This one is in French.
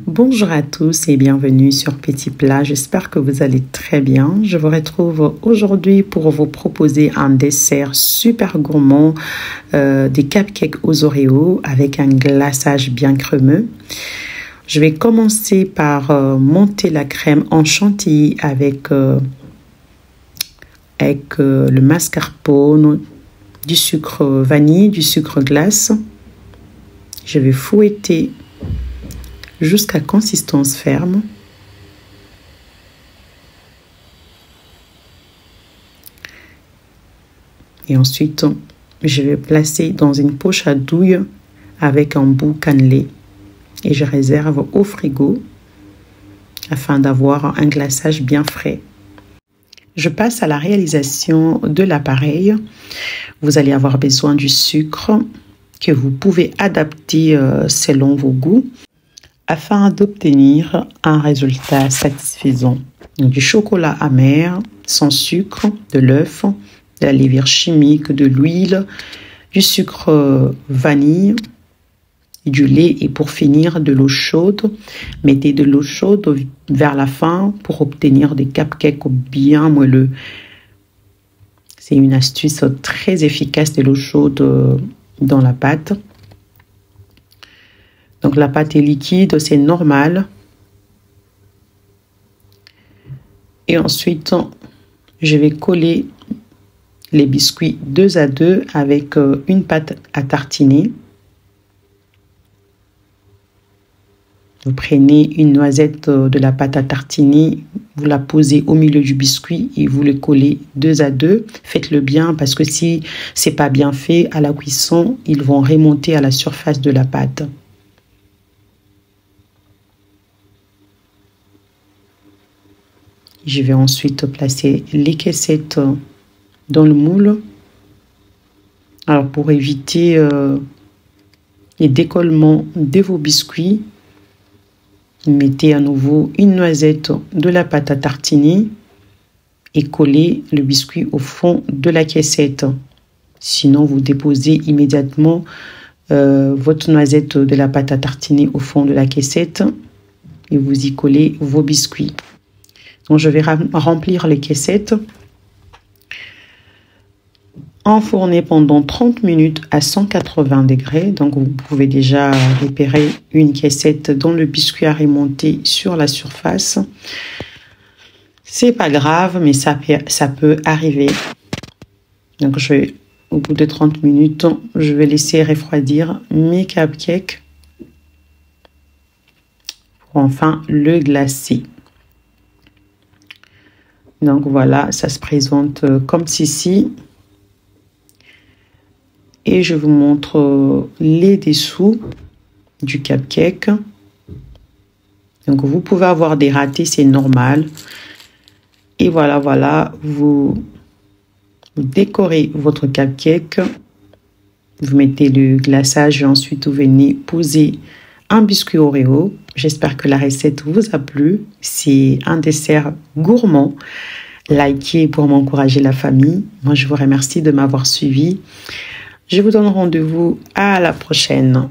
Bonjour à tous et bienvenue sur Petit Plat. J'espère que vous allez très bien. Je vous retrouve aujourd'hui pour vous proposer un dessert super gourmand, des cupcakes aux Oreos avec un glaçage bien crémeux. Je vais commencer par monter la crème en chantilly avec le mascarpone, du sucre vanille, du sucre glace. Je vais fouetter jusqu'à consistance ferme. Et ensuite, je vais placer dans une poche à douille avec un bout cannelé. Et je réserve au frigo afin d'avoir un glaçage bien frais. Je passe à la réalisation de l'appareil. Vous allez avoir besoin du sucre que vous pouvez adapter selon vos goûts afin d'obtenir un résultat satisfaisant. Donc, du chocolat amer sans sucre, de l'œuf, de la levure chimique, de l'huile, du sucre vanille, du lait et pour finir de l'eau chaude. Mettez de l'eau chaude vers la fin pour obtenir des cupcakes bien moelleux. C'est une astuce très efficace de l'eau chaude dans la pâte. Donc la pâte est liquide, c'est normal. Et ensuite, je vais coller les biscuits 2 à 2 avec une pâte à tartiner. Vous prenez une noisette de la pâte à tartiner, vous la posez au milieu du biscuit et vous le collez 2 à 2. Faites-le bien parce que si c'est pas bien fait à la cuisson, ils vont remonter à la surface de la pâte. Je vais ensuite placer les caissettes dans le moule. Alors pour éviter les décollements de vos biscuits, mettez à nouveau une noisette de la pâte à tartiner et collez le biscuit au fond de la caissette. Sinon, vous déposez immédiatement votre noisette de la pâte à tartiner au fond de la caissette et vous y collez vos biscuits. Donc, je vais remplir les caissettes. Enfourner pendant 30 minutes à 180 degrés. Donc, vous pouvez déjà repérer une caissette dont le biscuit a remonté sur la surface. C'est pas grave, mais ça peut arriver. Donc, au bout de 30 minutes, je vais laisser refroidir mes cupcakes pour enfin le glacer. Donc, voilà, ça se présente comme ceci. Et je vous montre les dessous du cupcake. Donc, vous pouvez avoir des ratés, c'est normal. Et voilà, vous décorez votre cupcake. Vous mettez le glaçage et ensuite vous venez poser un biscuit Oreo. J'espère que la recette vous a plu. C'est un dessert gourmand. Likez pour m'encourager la famille. Moi, je vous remercie de m'avoir suivi. Je vous donne rendez-vous à la prochaine.